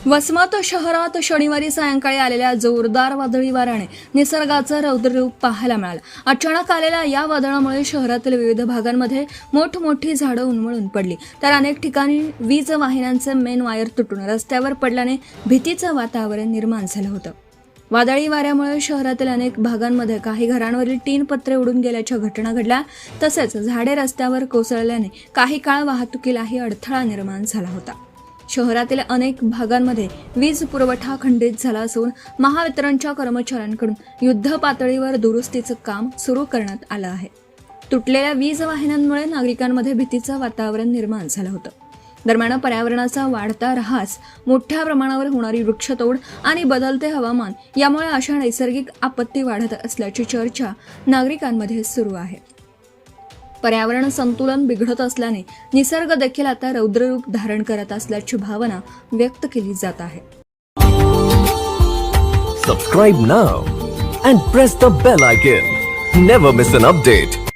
वसमत शहरात शनिवारी सायंकाळी आलेल्या जोरदार वादळी वाऱ्याने निसर्गाचं रौद्ररूप पाहायला मिळालं. अचानक आलेल्या या वादळामुळे शहरातील विविध भागांमध्ये मोठमोठी झाडं उन्मळून पडली, तर अनेक ठिकाणी वीज वाहिन्यांचे मेन वायर तुटून रस्त्यावर पडल्याने भीतीचं वातावरण निर्माण झालं होतं. वादळी वाऱ्यामुळे शहरातील अनेक भागांमध्ये काही घरांवरील टीन पत्रे उडून गेल्याच्या घटना घडल्या. तसेच झाडे रस्त्यावर कोसळल्याने काही काळ वाहतुकीलाही अडथळा निर्माण झाला होता. शहरातील अनेक भागांमध्ये वीज पुरवठा खंडित झाला असून महावितरणच्या कर्मचाऱ्यांकडून युद्ध पातळीवर दुरुस्तीचं काम सुरू करण्यात आलं आहे. तुटलेल्या वीज वाहिन्यांमुळे नागरिकांमध्ये भीतीचं वातावरण निर्माण झालं होतं. दरम्यान पर्यावरणाचा वाढता ऱ्हास, मोठ्या प्रमाणावर होणारी वृक्षतोड आणि बदलते हवामान यामुळे अशा नैसर्गिक आपत्ती वाढत असल्याची चर्चा नागरिकांमध्ये सुरू आहे. पर्यावरण संतुलन बिघडत असल्याने निसर्ग देखील आता रौद्ररूप धारण करत असल्याची भावना व्यक्त केली जात आहे. Subscribe now and press the bell icon. Never miss an update.